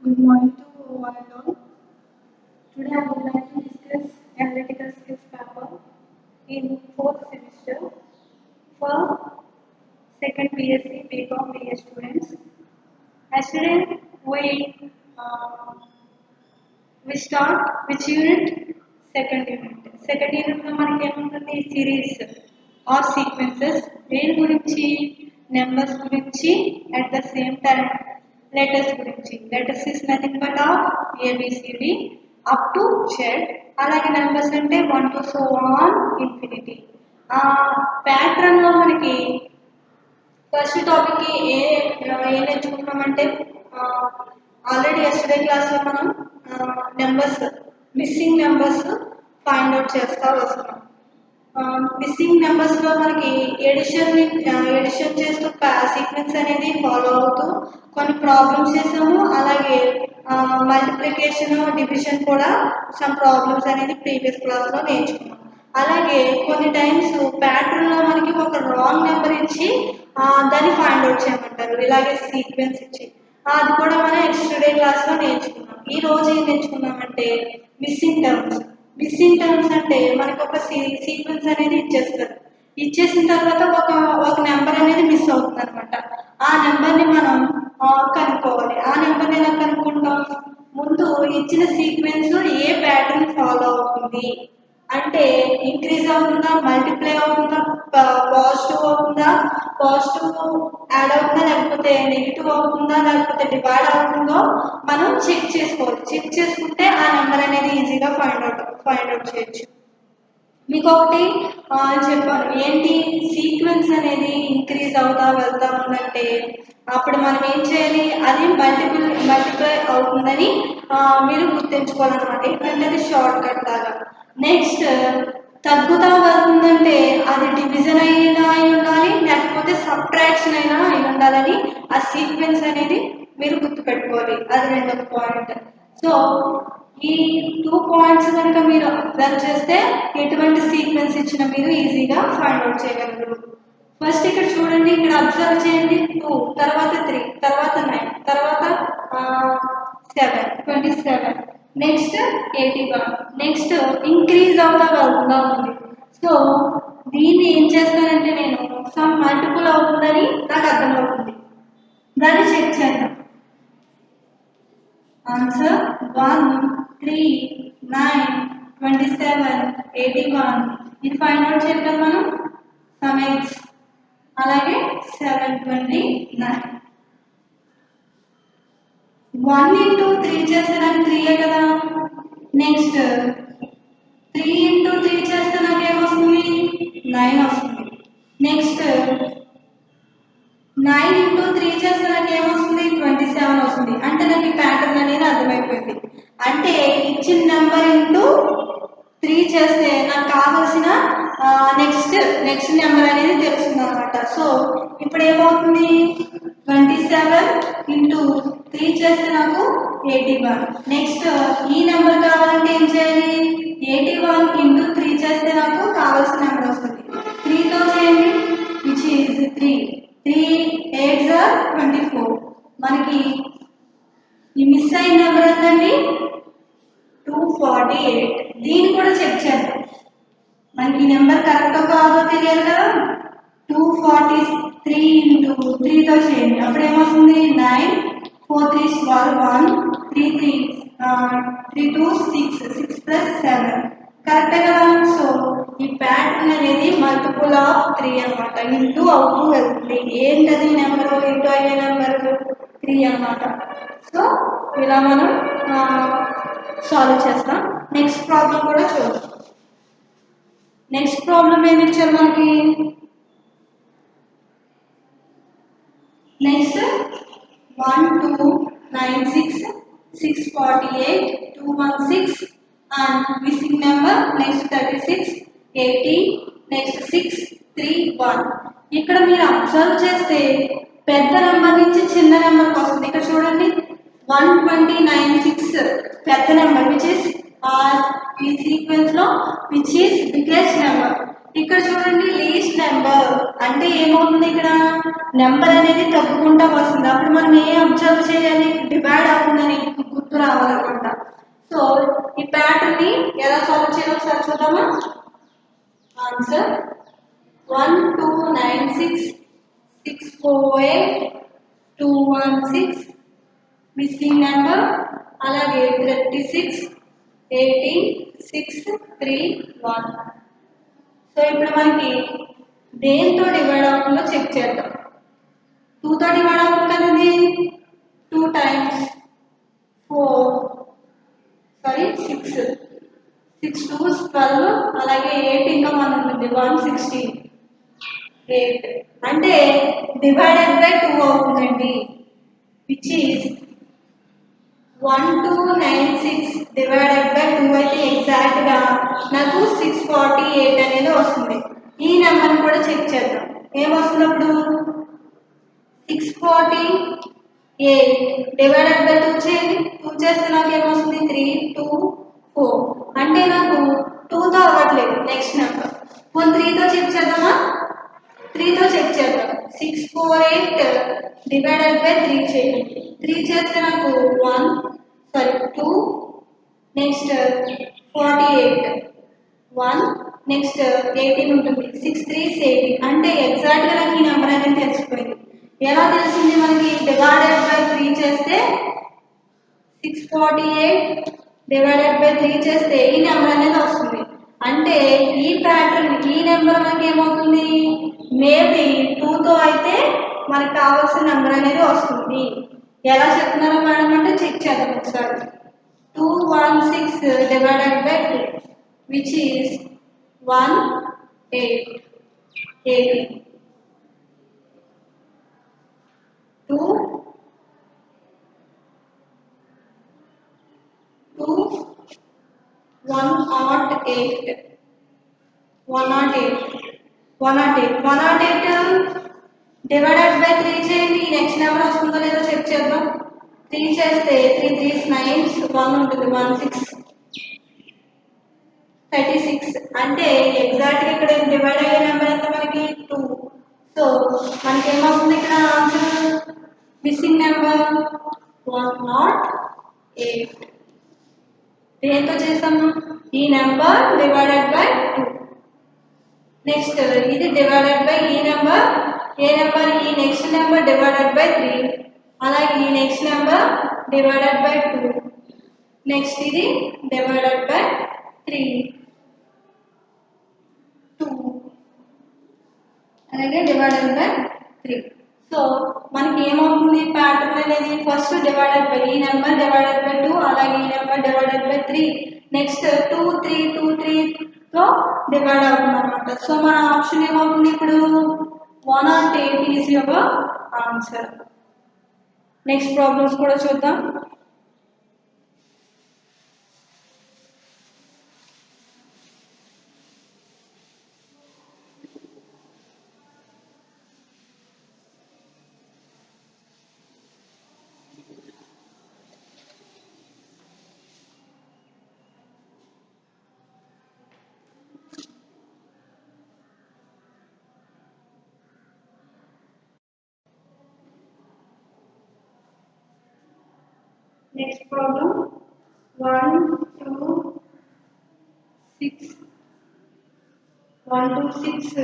Good morning to one and all. Today I would like to discuss analytical skills paper in fourth semester for second BSc BCom BA students. Yesterday uh, we start which unit? Second unit. Second unit లో మనకి ఏముంటుంది series are sequences దేని గురించి numbers గురించి at the same time letters గురించి letters is nothing but of A B C D up to Z అలాగే numbers అంటే 1 to so on infinity ఆ ప్యాటర్న్ లో మనకి ఫస్ట్ టాపిక్ ఏం నేర్చుకున్నామంటే ఆల్రెడీ ఎస్టర్డే క్లాస్లో మనం numbers missing numbers find out చేస్తూ వస్తున్నాం. మిస్సింగ్ నెంబర్స్లో మనకి ఎడిషన్ చేస్తూ సీక్వెన్స్ అనేది ఫాలో అవుతూ కొన్ని ప్రాబ్లమ్స్ చేసాము. అలాగే మల్టిప్లికేషన్ డివిజన్ కూడా సమ్ ప్రాబ్లమ్స్ అనేది ప్రీవియస్ క్లాస్లో నేర్చుకున్నాం. అలాగే కొన్ని టైమ్స్ ప్యాటర్న్లో మనకి ఒక రాంగ్ నెంబర్ ఇచ్చి దాన్ని ఫైండ్ అవుట్ చేయమంటారు, ఇలాగే సీక్వెన్స్ ఇచ్చి అది కూడా మనం ఎస్టర్డే క్లాస్లో నేర్చుకున్నాం. ఈ రోజు ఏం నేర్చుకున్నామంటే మిస్సింగ్ టర్మ్స్. మిస్సింగ్ టర్మ్స్ అంటే మనకు ఒక సీక్వెన్స్ అనేది ఇచ్చేస్తారు. ఇచ్చేసిన తర్వాత ఒక నెంబర్ అనేది మిస్ అవుతుంది అనమాట. ఆ నెంబర్ని మనం కనుక్కోవాలి. ఆ నెంబర్ని ఎలా కనుక్కుంటాం? ముందు ఇచ్చిన సీక్వెన్స్ ఏ ప్యాటర్న్ ఫాలో అవుతుంది అంటే ఇంక్రీజ్ అవుతుందా, మల్టిప్లై అవుతుందా, పాజిటివ్ అవుతుందా, పాజిటివ్ యాడ్ అవుతుందా, లేకపోతే నెగిటివ్ అవుతుందా, లేకపోతే డివైడ్ అవుతుందో మనం చెక్ చేసుకోవాలి. చెక్ చేసుకుంటే ఆ నెంబర్ అనేది ఈజీగా ఫైండ్ అవుట్ చేయొచ్చు. మీకు ఒకటి చెప్పాను ఏంటి, సీక్వెన్స్ అనేది ఇంక్రీజ్ అవుతా వెళ్తా ఉందంటే అప్పుడు మనం ఏం చేయాలి, అది మల్టిప్లై అవుతుందని మీరు గుర్తుంచుకోవాలన్నమాట. ఎందుకంటే అది షార్ట్ కట్ లాగా. నెక్స్ట్ తగ్గుతా వెళ్తుందంటే అది డివిజన్ అయినా అయి ఉండాలి, లేకపోతే సబ్ట్రాక్షన్ అయినా అయి ఉండాలని ఆ సీక్వెన్స్ అనేది మీరు గుర్తుపెట్టుకోవాలి. అది రెండవ పాయింట్. సో ఈ 2 పాయింట్స్ కనుక మీరు అబ్జర్వ్ చేస్తే ఎటువంటి సీక్వెన్స్ ఇచ్చినా మీరు ఈజీగా ఫైండ్ అవుట్ చేయగలరు. ఫస్ట్ ఇక్కడ చూడండి, ఇక్కడ అబ్జర్వ్ చేయండి. 2 తర్వాత 3 తర్వాత 9 తర్వాత 7 27 నెక్స్ట్ 81 నెక్స్ట్ ఇంక్రీజ్ అవుతా వెళ్తుందా ఉంది. సో దీన్ని ఏం చేస్తానంటే నేను సమ్ మల్టిపుల్ అవుతుందని నాకు అర్థమవుతుంది, దాన్ని చెక్ చేద్దాం. ఆన్సర్ 1 3 9 27 81. ఇది ఫైండ్ అవుట్ చేద్దాం మనం. సమ్ ఎక్స్ అలాగే 729. 1 into 3 చేస్తే నాకు 3 కదా. నెక్స్ట్ 3 into 3 చేస్తే నాకు ఏమొస్తుంది, 9 వస్తుంది. నెక్స్ట్ 9 into 3 చేస్తే నాకు ఏమొస్తుంది, 27 వస్తుంది. అంటే నాకు ఈ ప్యాటర్న్ అనేది అర్థమైపోయింది. అంటే ఇచ్చిన నెంబర్ ఇంటూ 3 చేస్తే నాకు కావాల్సిన నెక్స్ట్ నెంబర్ అనేది తెలుస్తుంది అనమాట. సో ఇప్పుడు ఏమవుతుంది, 27 into 3 చేస్తే నాకు 81. నెక్స్ట్ ఈ నెంబర్ కావాలంటే ఏం చేయాలి, 81 into 3 చేస్తే నాకు కావాల్సిన నెంబర్ వస్తుంది. 3తో చేయండి, విచ్ ఈజ్ 3 8 24. మనకి ఈ మిస్ అయిన నెంబర్ ఎంతండి, 248. దీన్ని కూడా చెక్ చేద్దాం. మనకి నెంబర్ కరెక్టో కాదో తెలియాలి కదా. 243 into 3తో చేయండి, అప్పుడు ఏమవుతుంది, 9 4 3 12 1 3 3 3 2 6 6 plus 7 కరెక్టే కదా. సో ఈ ప్యాటర్న్ అనేది మల్టిపుల్ ఆఫ్ 3 అనమాట. ఇంటూ అవుతూ వెళ్తుంది. ఏంటది నెంబరు, ఇంటూ అయ్యే నెంబరు 3 అనమాట. సో ఇలా మనం సాల్వ్ చేస్తాం. నెక్స్ట్ ప్రాబ్లం కూడా చూద్దాం. నెక్స్ట్ ప్రాబ్లం ఏమి ఇచ్చారు మనకి, next 1 2 9 6 648 216 and missing number next 36 80 next 6 3 1. ఇక్కడ మీరు అబ్జర్వ్ చేస్తే పెద్ద నెంబర్ నుంచి చిన్న నెంబర్కి వస్తుంది. ఇక్కడ చూడండి 129 పెద్ద నెంబర్ విచ్ ఇస్ ఈ సీక్వెన్స్ లో విచ్ ఈస్ బిగ్గెస్ట్ నెంబర్. ఇక్కడ చూడండి లీస్ట్ నెంబర్ అంటే ఏమవుతుంది, ఇక్కడ నెంబర్ అనేది తగ్గుకుంటా వస్తుంది. అప్పుడు మనం ఏం అబ్జర్వ్ చేయాలి, డివైడ్ అవుతుందని. రావాలన్నమాట. సో ఈ ప్యాటర్న్ ని ఎలా సాల్వ్ చేయాలో ఒకసారి చూద్దామా. ఆన్సర్ 129664821 మిస్సింగ్ నెంబర్ అలాగే 3680631. సో ఇప్పుడు మనకి దేంతో డివైడ్ అవుతుందో చెక్ చేద్దాం. 2తో డివైడ్ అవుతుంది కదండి. 2 times 4 సారీ 6 6 2s 12 అలాగే 8 ఇంకా 1 ఉంటుంది 168 అంటే డివైడెడ్ బై 2 అవుతుందండి. విచ్ ఈస్ 1296 డివైడెడ్ బై 2 అయితే ఎగ్జాక్ట్ గా నాకు 648 అనేది వస్తుంది. ఈ నెంబర్ని కూడా చెక్ చేద్దాం. ఏమొస్తుంది అప్పుడు 648 డివైడెడ్ బై 2 చేయండి. 2 చేస్తే నాకు ఏమొస్తుంది 3 2 4 అంటే నాకు 2తో అవ్వట్లేదు. నెక్స్ట్ నెంబర్ 3తో చెక్ చేద్దామా. 3తో చెక్ చేద్దాం. 648 డివైడెడ్ బై 3 చేయండి. 3 చేస్తే నాకు 2 నెక్స్ట్ 48 1 నెక్స్ట్ 18 ఉంటుంది. 6 3s 18 అంటే ఎగ్జాక్ట్ గా నాకు ఈ నెంబర్ అనేది తెలిసిపోయింది. ఎలా తెలిసింది మనకి డివైడెడ్ బై 3 చేస్తే 648 డివైడెడ్ బై 3 చేస్తే ఈ నెంబర్ అనేది వస్తుంది. అంటే ఈ ప్యాటర్న్ ఈ నెంబర్ మనకి ఏమవుతుంది మేబీ 2తో అయితే మనకు కావాల్సిన నెంబర్ అనేది వస్తుంది. ఎలా చెప్తున్నారో మేడం అంటే చెక్ చేద్దాం ఒకసారి. 216 divided by 2 which is 18 2 108 divided by 3 చేయండి. నెక్స్ట్ నెంబర్ వస్తుందో లేదో చెక్ చేద్దాం. 3 చేస్తే 3 3s 9 1 ఉంటుంది 36 అంటే ఎగ్జాక్ట్ గా ఇక్కడ డివైడ్ అయ్యే నెంబర్ ఎంత మనకి 2. సో మనకి ఏమవుతుంది ఇక్కడ ఆన్సర్ మిస్సింగ్ నెంబర్ 108. దేంతో చేస్తాము ఈ నెంబర్ డివైడెడ్ బై 2. నెక్స్ట్ ఇది డివైడెడ్ బై ఈ నెంబర్ ఏ నెంబర్ ఈ నెక్స్ట్ నెంబర్ డివైడెడ్ బై 3 అలాగే ఈ next number divided by 2 next ఇది డివైడెడ్ బై 3 2 అలాగే డివైడెడ్ బై 3. సో మనకి ఏమవుతుంది ప్యాటర్న్ అనేది ఫస్ట్ డివైడెడ్ బై ఈ నెంబర్ డివైడెడ్ బై 2 అలాగే ఈ నెంబర్ డివైడెడ్ బై 3 నెక్స్ట్ 2 3 2 3తో డివైడ్ అవుతుంది అనమాట. సో మన ఆప్షన్ ఏమవుతుంది ఇప్పుడు 108 is your answer. Next problems కూడా చూద్దాం. Next problem 1 2 6 1 2 6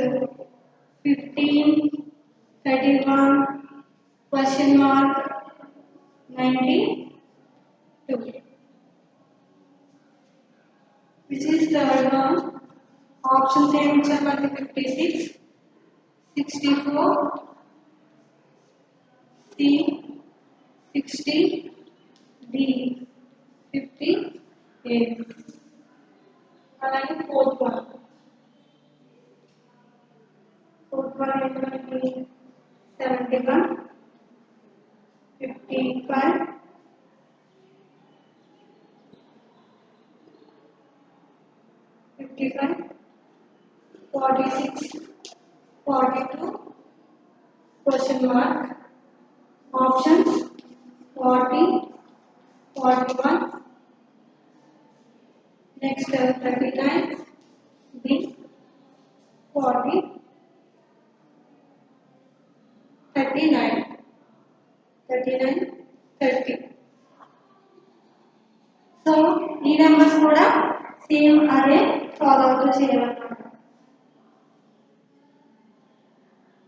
15 31 question mark 92. Which is third one? Options ఏమి ఇచ్చారు మనకి 56 64 C 60 D 58. అలాగే ఫోర్త్ వన్ ఏంటంటే 71 55 55 46 42 question mark options 40 41 next 39 B 40 39 30. Same అదే ఫాలో అవుతూ చేయాలన్నమాట.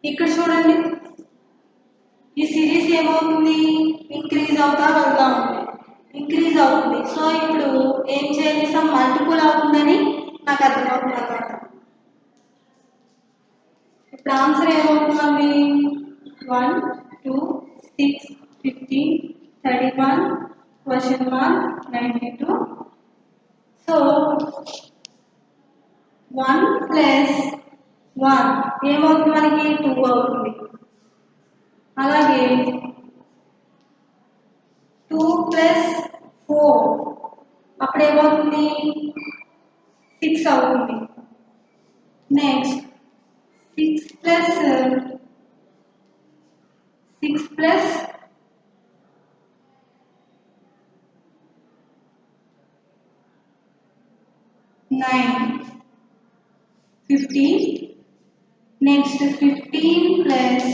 ఇక్కడ చూడండి, ఈ సిరీస్ ఏమవుతుంది, ఇంక్రీజ్ అవుతా వెళ్తా ఉంది, ఇంక్రీజ్ అవుతుంది. సో ఇప్పుడు ఏం చేయాలి, సమ్ మల్టిపుల్ అవుతుందని నాకు అర్థమవుతుంది అన్నమాట. ఇప్పుడు ఆన్సర్ ఏమవుతుందండి, 1 2 6 15 31 క్వశ్చన్ మార్క్ 92. సో 1 ప్లస్ 1 ఏమవుతుంది, మనకి 2 అవుతుంది. అలాగే 2 ప్లస్ 4 అప్పుడు ఏమవుతుంది, 6 అవుతుంది. Next 6 plus 9 15. Next 15 plus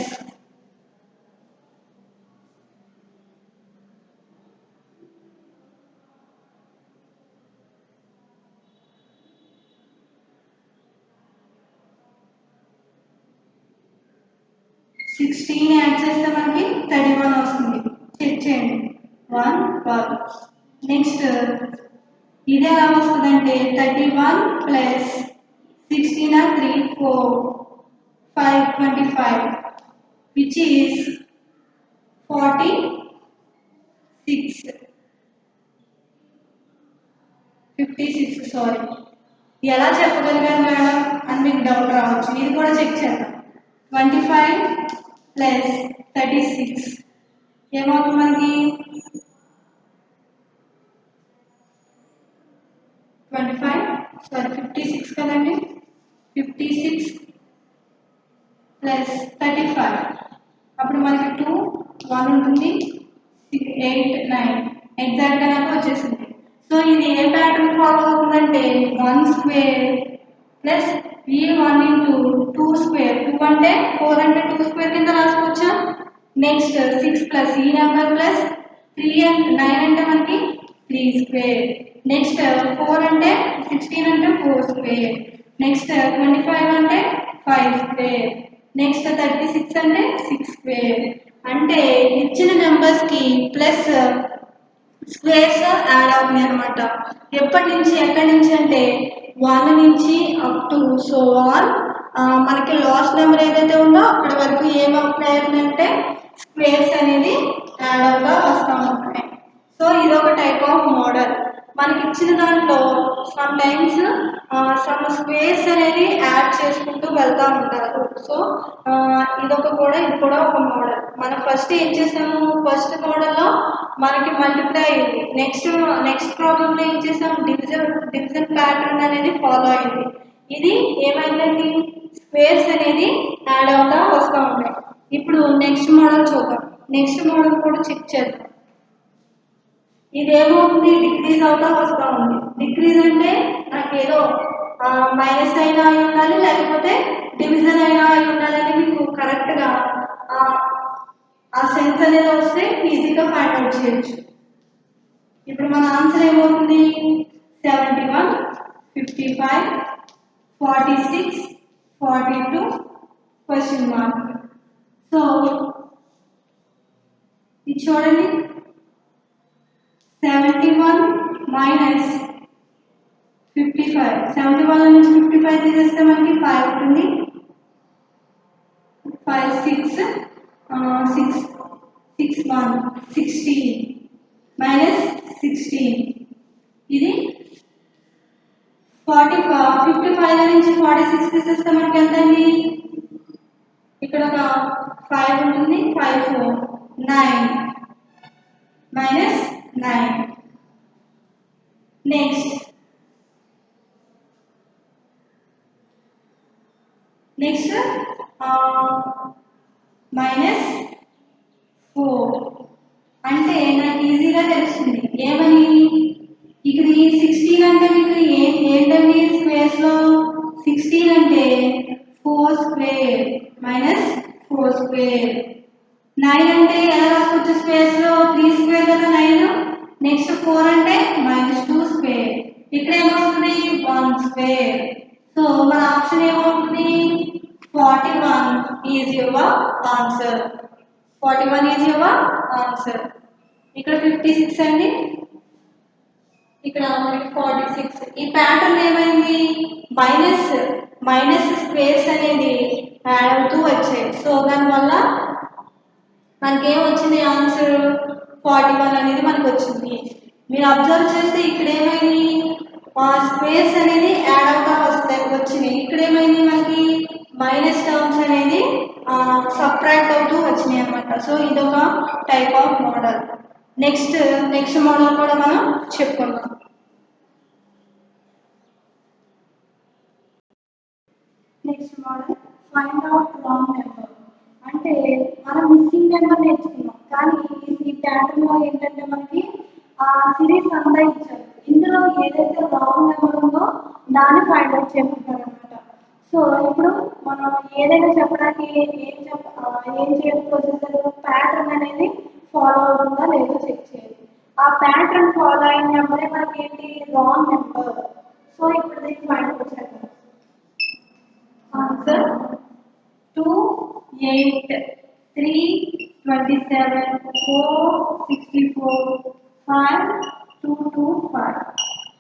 16 add చేస్తే మనకి 31 వస్తుంది. చెక్ చేయండి, 1 1. నెక్స్ట్ ఇది ఎలా వస్తుందంటే 31 plus 16 are 3 4 5 25 which is 46 56. Sorry, ఎలా చెప్పగలిగాను మేడం అని మీకు డౌట్ రావచ్చు, ఇది కూడా చెక్ చేద్దాం. 25 ప్లస్ 36 ఏమవుతుంది మనకి 25 సారీ 56 కదండి, 56 ప్లస్ 35 అప్పుడు మనకి 2 1 ఉంటుంది, 8 9 ఎగ్జాక్ట్గా నాకు వచ్చేసింది. సో ఇది ఏ ప్యాటర్న్ ఫాలో అవుతుందంటే 1 స్క్వేర్ ప్లస్ ఈ 1 ఇంటూ 2 స్క్వేర్, 2 అంటే 4 అంటే 2 స్క్వేర్ కింద రాసుకోవచ్చా. నెక్స్ట్ 6 ప్లస్ ఈ నెంబర్ ప్లస్ 3 అండ్ 9 అంటే మనకి 3 స్క్వేర్. నెక్స్ట్ 4 అంటే 16 అంటే 4 స్క్వేర్. నెక్స్ట్ 25 అంటే 5 స్క్వేర్. నెక్స్ట్ 36 అంటే 6 స్క్వేర్. అంటే ఇచ్చిన నెంబర్స్ కి ప్లస్ స్క్వేర్స్ యాడ్ అవుతున్నాయి అనమాట. ఎప్పటి నుంచి ఎక్కడి నుంచి అంటే 1 నుంచి అప్ టు సో ఆన్ మనకి లాస్ట్ నెంబర్ ఏదైతే ఉందో అక్కడ వరకు ఏమవుతున్నాయంటే స్క్వేర్స్ అనేది యాడ్ అవుతా వస్తూ ఉంటాయి. సో ఇది ఒక టైప్ ఆఫ్ మోడల్. మనకి ఇచ్చిన దాంట్లో సమ్ టైమ్స్ సమ్ స్క్వేర్స్ అనేది యాడ్ చేసుకుంటూ వెళ్తూ ఉంటారు. సో ఇది కూడా ఒక మోడల్. మనం ఫస్ట్ ఏం చేసాము, ఫస్ట్ మోడల్లో మనకి మల్టిప్లై అయింది. నెక్స్ట్ ప్రాబ్లంలో ఏం చేసాం, డివిజన్ ప్యాటర్న్ అనేది ఫాలో అయింది. ఇది ఏమైందండి, స్క్వేర్స్ అనేది యాడ్ అవుతా వస్తూ ఉంటాయి. ఇప్పుడు నెక్స్ట్ మోడల్ చూద్దాం. నెక్స్ట్ మోడల్ కూడా చెక్ చేద్దాం. ఇదేమవుతుంది, డిక్రీజ్ అవుతా వస్తూ ఉంది. డిక్రీజ్ అంటే నాకు ఏదో మైనస్ అయినా అయి ఉండాలి, లేకపోతే డివిజన్ అయినా అయి ఉండాలని మీకు కరెక్ట్గా ఆ సెన్స్ అనేది వస్తే ఈజీగా ఫైండ్ అవుట్ చేయొచ్చు. ఇప్పుడు మన ఆన్సర్ ఏమవుతుంది, 71 55 46 42 క్వశ్చన్ మార్క్. సో ఇది చూడండి, 71 మైనస్ 55, 71 నుంచి 55 తీసేస్తే మనకి 5 ఉంటుంది. 5 6 6 6 1 16 మైనస్ 16 ఇది 55 నుంచి 46 తీసేస్తే మనకి ఎంత అండి, ఇక్కడ ఒక 5 ఉంటుంది, 5 4 9 మైనస్ 9. నెక్స్ట్ మైనస్ 4 అంటే నాకు ఈజీగా తెలుస్తుంది ఏమని, ఇక్కడ 16 అంటే మీకు ఏంటండి స్క్వేర్స్ లో 16 అంటే 4 స్క్వేర్ మైనస్ 4 స్క్వేర్. 9 అంటే ఎలా రాసుకోవచ్చు స్క్వేర్స్ లో, 3 స్క్వేర్ కదా 9. నెక్స్ట్ 4 అంటే మైనస్ 2 స్క్వేర్. ఇక్కడ ఏమవుతుంది, స్క్వేర్. సో మన ఆప్షన్ ఏమవుతుంది? 41 is your answer. 41 is your answer. ఇక్కడ 56 అండి, ఇక్కడ మనకి 46. ఈ ప్యాటర్న్ ఏమైంది? మైనస్ మైనస్ స్క్వేర్స్ అనేది యాడ్ అవుతూ వచ్చాయి. సో దానివల్ల మనకి ఏం వచ్చింది? ఆన్సర్ 41 అనేది మనకు వచ్చింది. మీరు అబ్జర్వ్ చేస్తే ఇక్కడ ఏమైంది? స్క్వేర్స్ అనేది యాడ్ అవుతా వచ్చినాయి. ఇక్కడ ఏమైంది? మనకి మైనస్ టర్మ్స్ అనేది సబ్ట్రాక్ట్ అవుతూ వచ్చినాయి అన్నమాట. సో ఇదొక type of model. Next model కూడా మనం చెప్పుకుందాం. Next model find out wrong number. అంటే మనం మిస్సింగ్ నెంబర్ నేర్చుకున్నాం, కానీ ఈ ప్యాటర్న్ లో ఏంటంటే మనకి సిరీస్ అంతా ఇచ్చారు. ఇందులో ఏదైతే రాంగ్ నెంబర్ ఉందో దాన్ని ఫైండ్ అవుట్ చేయమంటారు అనమాట. సో ఇప్పుడు మనం ఏదైనా చెప్పడానికి ఏం చేయకపోతే ప్యాటర్న్ అనేది ఫాలో అవుతుందా లేదో చెక్ చేయాలి. ఆ ప్యాటర్న్ ఫాలో అయిన నెంబరే మనకి ఏంటి? Wrong number. సో ఇప్పుడు దీన్ని ఫైండ్ అవుట్ చేద్దాం. Answer 2, 8, 3, 27, 4, 64, 5, 2, 2, 5.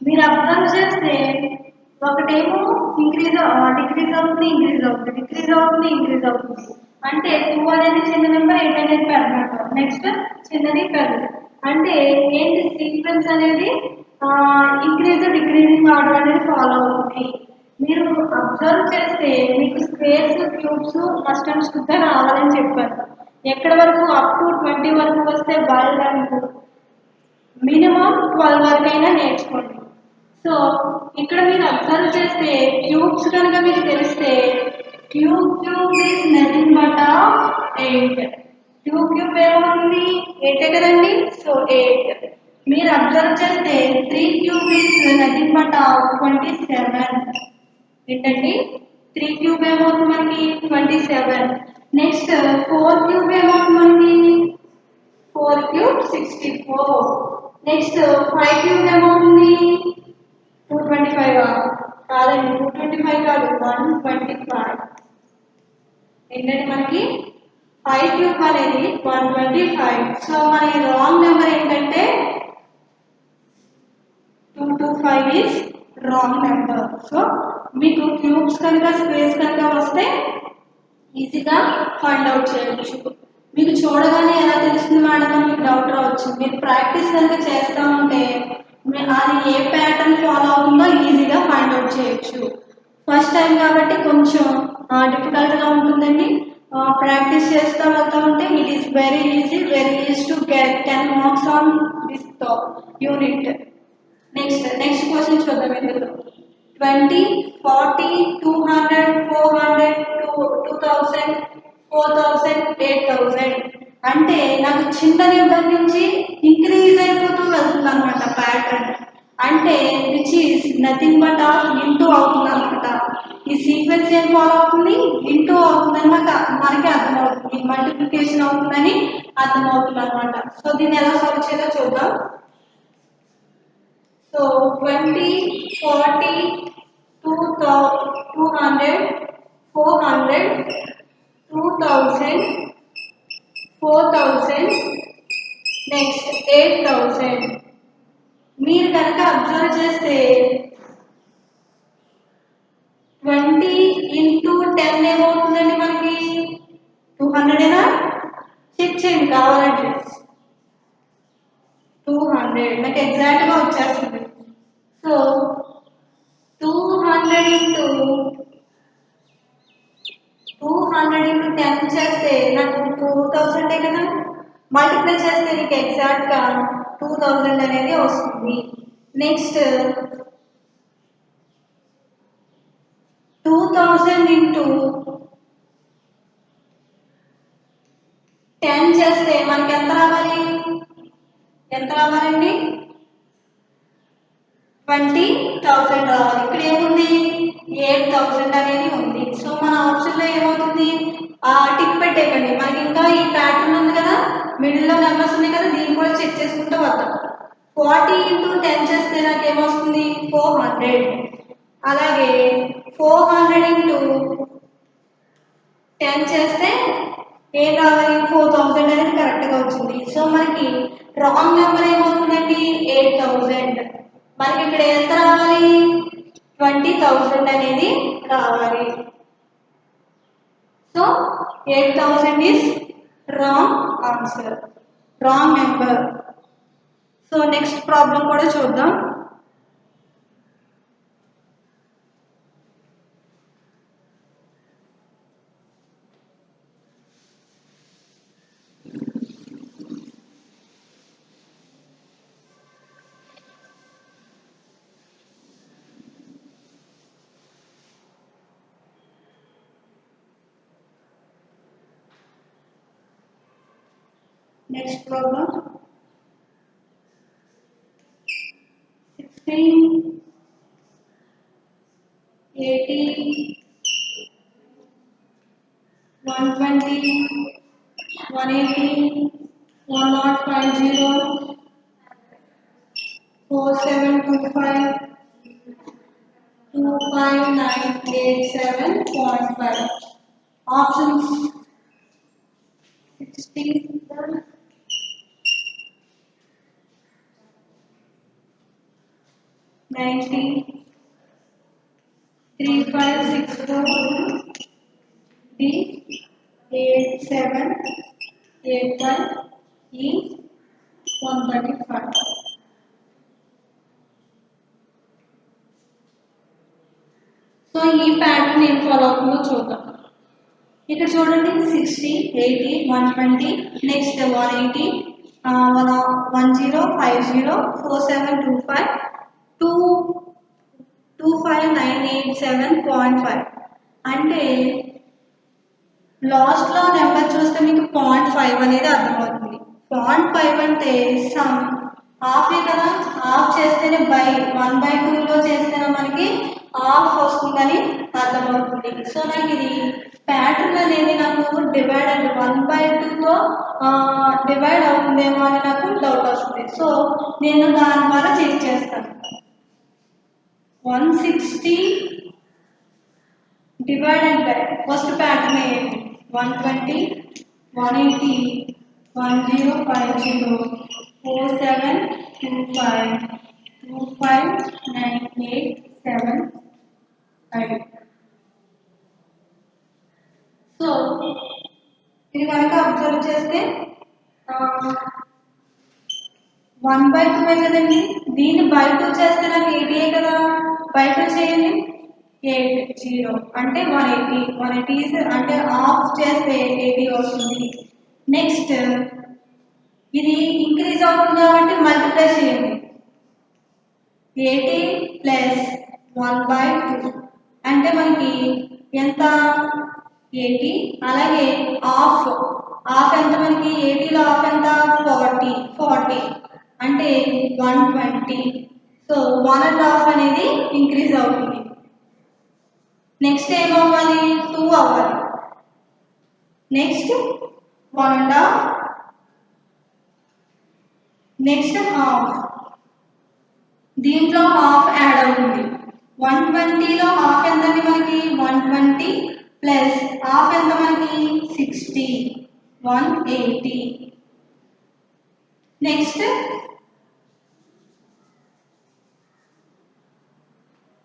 మీరు అబ్జర్వ్ చేస్తే ఒకటేమో డిక్రీజ్ అవుతుంది, ఇంక్రీజ్ అవుతుంది. అంటే 2 అనేది చిన్న నెంబర్, 8 అనేది పెద్ద నెంబర్, నెక్స్ట్ చిన్నది పెద్దది. అంటే ఏంటి? సీక్వెన్స్ అనేది డిక్రీజింగ్ ఆర్డర్ అనేది ఫాలో అవుతుంది. మీరు అబ్జర్వ్ చేస్తే మీకు స్క్వేర్స్, క్యూబ్స్ ఫస్ట్ టైం శుద్ధ రావాలని చెప్పారు. ఎక్కడ వరకు? అప్ టు 20 వరకు వస్తే వరల్డ్ అండ్ మినిమం 12 వరకు అయినా నేర్చుకోండి. సో ఇక్కడ మీరు అబ్జర్వ్ చేస్తే క్యూబ్స్ కనుక మీకు తెలిస్తే cube is nothing but 8. 2 cube ఏమవుతుంది? 8 కదండి. సో 8. మీరు అబ్జర్వ్ చేస్తే 3 క్యూబ్ ఈజ్ నథింగ్ బట్ 27. ఏంటండి? 3 క్యూబ్ ఏమవుతుంది మనకి? 27. నెక్స్ట్ 4 క్యూబ్ ఏమవుతుంది మనకి? 4 క్యూబ్ 64. నెక్స్ట్ 5 క్యూబ్ ఏమవుతుంది? 225. కాదండి, 225 కాదు, 125. ఏంటంటే మనకి 5 క్యూబ్ అనేది 125. సో మన రాంగ్ నెంబర్ ఏంటంటే 225 ఈజ్ రాంగ్ నెంబర్. సో మీకు క్యూబ్స్ కనుక స్క్వేర్స్ కనుక వస్తే ఈజీగా ఫైండ్ అవుట్ చేయొచ్చు. మీకు చూడగానే ఎలా తెలుస్తుంది మేడం అని మీకు డౌట్ రావచ్చు. మీరు ప్రాక్టీస్ కనుక చేస్తూ ఉంటే అది ఏ ప్యాటర్న్ ఫాలో అవుతుందో ఈజీగా ఫైండ్ అవుట్ చేయొచ్చు. ఫస్ట్ టైం కాబట్టి కొంచెం డిఫికల్ట్గా ఉంటుందండి. ప్రాక్టీస్ చేస్తూ వెళ్తూ ఉంటే it is very easy to get 10 marks on this unit. Next question చూద్దాం. ఇందులో 20, 40, 200, 400, 2000, 4000, 8000. అంటే నాకు చిన్న నెంబర్ నుంచి ఇంక్రీజ్ అయిపోతూ వెళ్తుంది అనమాట ప్యాటర్న్. అంటే which is nothing but into అవుతుంది అనమాట. ఈ సీక్వెన్స్ ఏం ఫాలో అవుతుంది? ఇంటూ అవుతుందని మనకి అర్థమవుతుంది. మల్టిప్లికేషన్ అవుతుందని అర్థమవుతుంది అనమాట. సో దీన్ని ఎలా సాల్వ్ చేయాలో చూద్దాం. So 20, 40, 200, 400, 2000, 4000, next 8000. మీరు కనుక అబ్జర్వ్ చేస్తే 20 into 10 ఏమవుతుందండి మనకి? 200. చెక్ చేయండి కావాలంటే. 200 నాకు ఎగ్జాక్ట్గా వచ్చేస్తుంది. సో 200 into 10 చేస్తే నాకు 2000 కదా. మల్టిప్లై చేస్తే నీకు ఎగ్జాక్ట్గా 2000 అనేది వస్తుంది. నెక్స్ట్ 2000 into 10 చేస్తే మనకి ఎంత రావాలి? ఎంత రావాలండి? 20,000 రావాలి. ఇక్కడ ఏముంది? 8,000 అనేది ఉంది. సో మన ఆప్షన్లో ఏమవుతుంది? టిక్ పెట్టేకండి. మనకి ఇంకా ఈ ప్యాటర్న్ ఉంది కదా, మిడిల్లో నెంబర్స్ ఉన్నాయి కదా, దీన్ని కూడా చెక్ చేసుకుంటూ వద్దాం. 40 into 10 చేస్తే నాకు ఏమొస్తుంది? 400. అలాగే 400 ఇంటూ 10 చేస్తే ఏం రావాలి 4000 అనేది కరెక్ట్గా వచ్చింది. సో మనకి రాంగ్ నెంబర్ ఏమవుతుందండి 8000. మనకి ఇక్కడ ఎంత రావాలి 20,000 అనేది రావాలి. So 8000 is wrong answer, wrong number. So next problem కూడా చూద్దాం. Next problem 16, 80, 120, 180, 1050, 4725, 25987.5. Options 60, 90, 3564, D 8785, E 135. So ఈ ప్యాటర్న్ ఏం ఫాలో అవుతుందో చూద్దాం. ఇక్కడ చూడండి 60, 80, 120, నెక్స్ట్ 180, 10, 50, 4725, 25987.5. అంటే లాస్ట్లో నెంబర్ చూస్తే మీకు 0.5 అనేది అర్థమవుతుంది. 0.5 అంటే సమ్ హాఫే కదా, హాఫ్ చేస్తేనే బై 1/2లో చేస్తేనే మనకి హాఫ్ వస్తుందని అర్థమవుతుంది. సో నాకు ఇది ప్యాటర్న్ అనేది నాకు డివైడెడ్ 1/2తో డివైడ్ అవుతుందేమో అని నాకు డౌట్ వస్తుంది. సో నేను దాని ద్వారా చెక్ చేస్తాను. 160 divided by first pattern ఏంటి 120, 180, 1050, 4725, 25987.5. సో ఇది కనుక అబ్జర్వ్ చేస్తే 1/2 కదండి, దీన్ని బై 2 చేస్తే నాకు 80 కదా, బై 2 చేయండి 80 అంటే 180 అంటే హాఫ్ చేస్తే 80 వస్తుంది. నెక్స్ట్ ఇది ఇంక్రీజ్ అవుతుంది కాబట్టి మల్టిప్లై చేయండి 80 ప్లస్ 1/2 అంటే మనకి ఎంత 80. అలాగే హాఫ్ ఎంత మనకి 80లో హాఫ్ ఎంత 40 అంటే 120. సో 1.5 అనేది ఇంక్రీజ్ అవుతుంది. నెక్స్ట్ ఏమవ్వాలి 2 అవ్వాలి. నెక్స్ట్ 1.5, నెక్స్ట్ హాఫ్, దీంట్లో హాఫ్ యాడ్ అవుతుంది. 120లో హాఫ్ ఎంతండి మనకి 120 ప్లస్ హాఫ్ ఎంత మనకి 60, 180.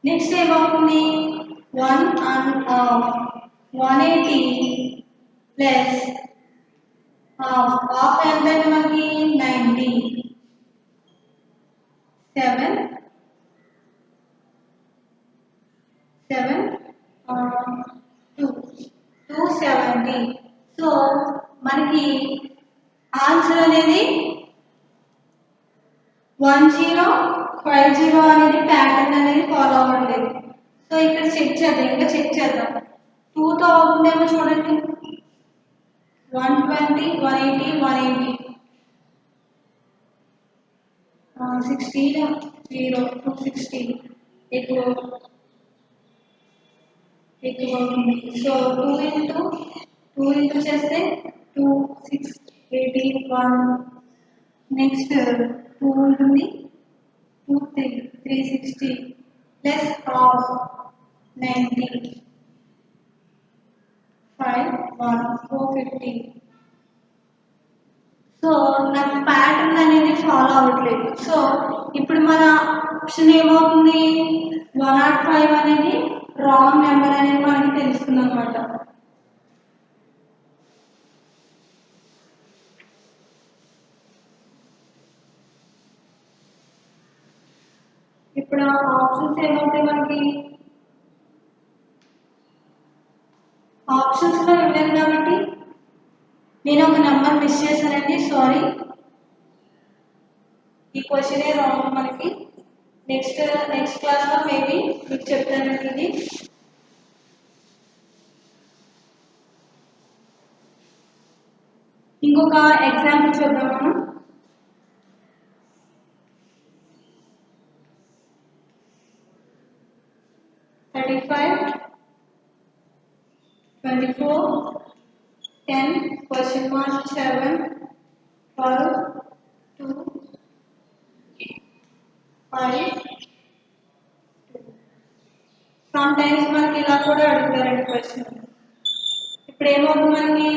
నెక్స్ట్ ఏమవుతుంది 1.5, 180 ప్లస్ హాఫ్ ఎంతండి మనకి 90, 270. సో మనకి ఆన్సర్ అనేది 1050 అనేది ప్యాటర్న్ అనేది ఫాలో అవ్వట్లేదు. సో ఇక్కడ చెక్ చేద్దాం 2తో అవుతుందేమో చూడండి 120, 180, 180, 60, 0, 260 ఎక్కువ అవుతుంది. సో 2 ఇంటూ చేస్తే 2, 6, 81. నెక్స్ట్ 2 ఉంటుంది 2, 360, less of 90 5 1 450. సో నాకు ప్యాటర్న్ అనేది ఫాలో అవ్వట్లేదు. సో ఇప్పుడు మన ఆప్షన్ ఏమవుతుంది, 105 అనేది రాంగ్ నెంబర్ అనేది మనకి తెలుస్తుంది అనమాట. ఇప్పుడు ఆప్షన్స్ ఏమవుతాయి మనకి, ఆప్షన్స్ లో ఇవ్వలేదు కాబట్టి నేను ఒక నెంబర్ మిస్ చేశానండి, సారీ. ఈ క్వశ్చన్ రాంగ్ మనకి. నెక్స్ట్ క్లాస్ లో మేబీ మీకు చెప్తానండి ఇది. ఇంకొక ఎగ్జాంపుల్ చూద్దాం మనం. $35, $24, $10, question mark, $7, $12, $2, $5, $2. Sometimes మనకి ఇలా కూడా అడుగుతారండి క్వశ్చన్. ఇప్పుడు ఏమవుతుంది మనకి,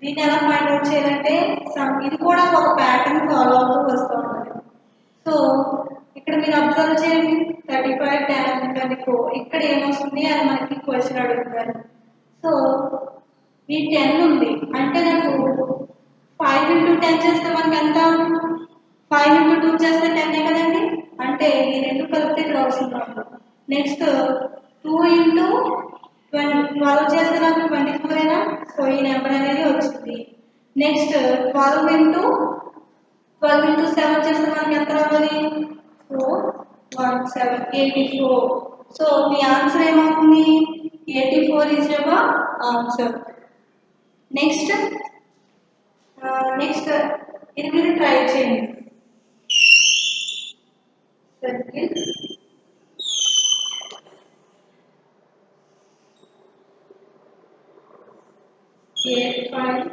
దీన్ని ఎలా ఫైండ్ అవుట్ చేయాలంటే ఇది కూడా ఒక ప్యాటర్న్ ఫాలో అవుతూ వస్తూ ఉంటుంది. సో ఇక్కడ మీరు అబ్జర్వ్ చేయండి, 35, 10, 24 ఇక్కడ ఏమొస్తుంది అని మనకి క్వశ్చన్ అడుగుతారు. సో ఈ 10 ఉంది అంటే నాకు 5 into 10 చేస్తే మనకి ఎంత, 5 into 2 చేస్తే 10 కదండి, అంటే ఈ రెండు కలిపితే ఇక్కడ వస్తుంది. నెక్స్ట్ 2 into 12 చేస్తే నాకు 24 సో ఈ నెంబర్ అనేది వచ్చింది. నెక్స్ట్ 12 into 7 చేస్తే మనకి ఎంత రావాలి, 4, 1, 7, 84. సో మీ ఆన్సర్ ఏమవుతుంది, 84 ఈజ్ యువర్ ఆన్సర్. నెక్స్ట్ ఇది మీరు ట్రై చేయండి. Circle 8, 5,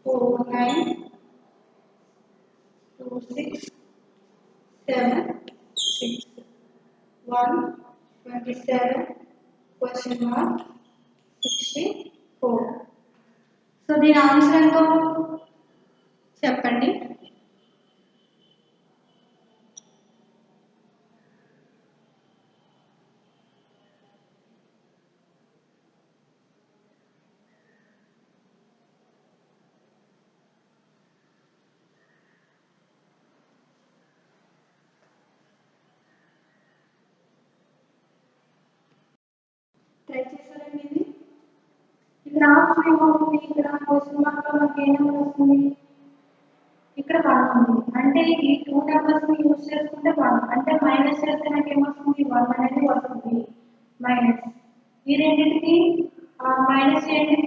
4, 9, 2, 6, 7, 6, 1, 27, question mark, 64. సో దీని ఆన్సర్ ఎంతో చెప్పండి. ట్రై చేశారండి ఇది. ఇక్కడ ఆప్షన్ ఏమవుతుంది, ఇక్కడ క్వశ్చన్ మార్క్ లో మనకి ఏమేమి వస్తుంది, ఇక్కడ 1 ఉంది అంటే ఈ 2 నెంబర్స్ ని యూజ్ చేసుకుంటే 1 అంటే మైనస్ చేస్తే నాకు ఏమొస్తుంది, 1 అనేది వస్తుంది మైనస్. ఈ రెండింటికి మైనస్ చేయండి,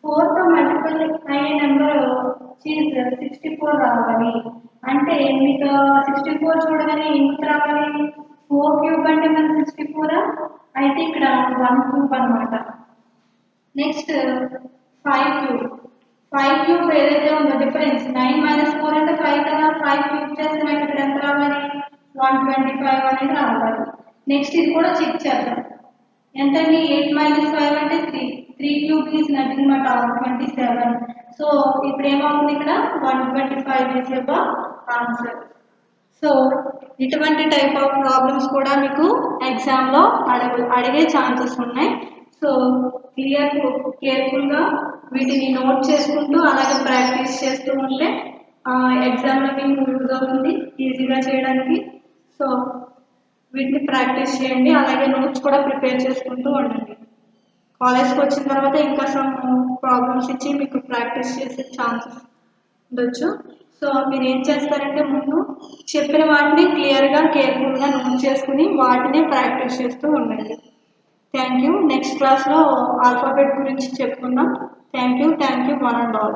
4 తో మల్టిపుల్ అయ్యే నెంబర్ 64 రావాలి. అంటే మీకు 64 చూడగానే ఎందుకు రావాలి, 4 క్యూబ్ అంటే మనకి 64 అయితే ఇక్కడ 1 క్యూబ్ అనమాట. నెక్స్ట్ 5 క్యూబ్ ఏదైతే ఉందో డిఫరెన్స్ 9 - 4 అంటే 5 కదా, 5 క్యూబ్ చేస్తే నాకు ఇక్కడ ఎంత రావాలి, 125 అనేది రావాలి. నెక్స్ట్ ఇది కూడా చెక్ చేద్దాం, ఎంతండి, 8 - 5 అంటే 3 cube is nothing but 27. So ఇప్పుడు ఏమవుతుంది, ఇక్కడ 125 ఈజ్ యువర్ ఆన్సర్. సో ఇటువంటి టైప్ ఆఫ్ ప్రాబ్లమ్స్ కూడా మీకు ఎగ్జామ్లో అడిగే ఛాన్సెస్ ఉన్నాయి. సో కేర్ఫుల్గా వీటిని నోట్ చేసుకుంటూ అలాగే ప్రాక్టీస్ చేస్తూ ఉంటే ఎగ్జామ్లో మీకు యూజ్ అవుతుంది ఈజీగా చేయడానికి. సో వీటిని ప్రాక్టీస్ చేయండి, అలాగే నోట్స్ కూడా ప్రిపేర్ చేసుకుంటూ ఉండండి. కాలేజ్కి వచ్చిన తర్వాత ఇంకా సమ్ ప్రాబ్లమ్స్ ఇచ్చి మీకు ప్రాక్టీస్ చేసే ఛాన్సెస్ ఉండొచ్చు. సో మీరు ఏం చేస్తారంటే ముందు చెప్పిన వాటిని క్లియర్గా కేర్ఫుల్గా నోట్ చేసుకుని వాటిని ప్రాక్టీస్ చేస్తూ ఉండండి. Thank you. నెక్స్ట్ క్లాస్లో ఆల్ఫాబెట్ గురించి చెప్పుకుందాం. Thank you. 1 and all.